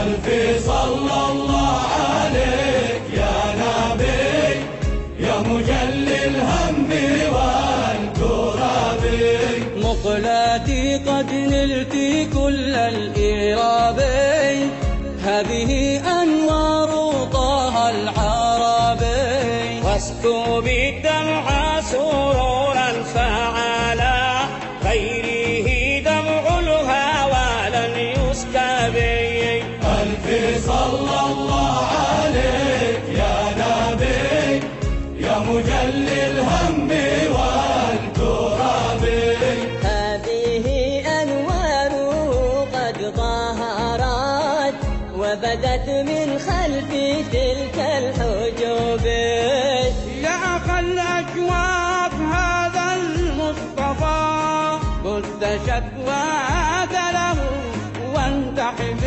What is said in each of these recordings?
ألف صلى الله عليك يا نبي يا مجلي الهم والكرب. مقلاتي قد نلت كل الإيراب، هذه أنوار طه العربي. واسكب الدمع سرورا فعلى غيره دمع الهوى لن يسكب. ألف صلى الله عليك يا نبي يا مجلي الهم والكرب. هذه أنواره قد ظهرت وبدت من خلف تلك الحجوب. يا أخا الأشواق هذا المصطفى قلت شكواك له وانتحب.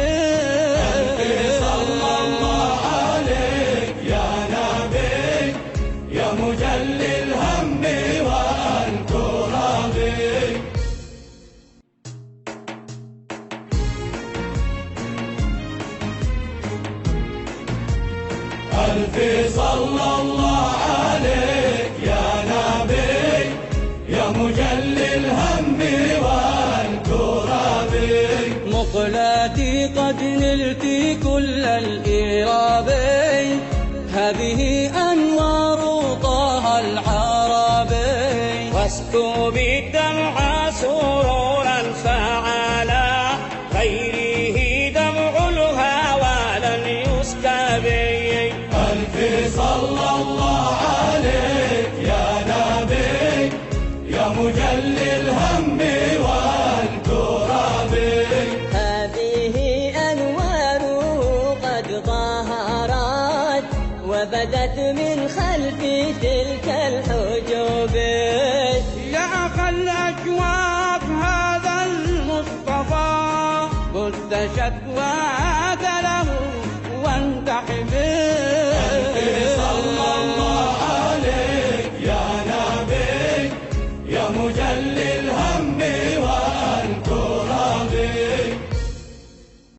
صلى الله عليك يا نبي يا مجلي الهم والكرب. ألف صلى الله عليك يا نبي يا مجلي الهم والكرب. مقلاتي قد نلت كل الإيراب، هذه أنوار طه العربي. واسكب الدمع سرورا فعلى غيره دمع الهوى لن يسكب. ألف صلى الله عليك يا نبي يا مجلي الهم والكرب. هذه أنواره قد ظهرت وبدت من خلف تلك الحجوب. يا أخا الأشواق هذا المصطفى قلت شكواك له وانتحب.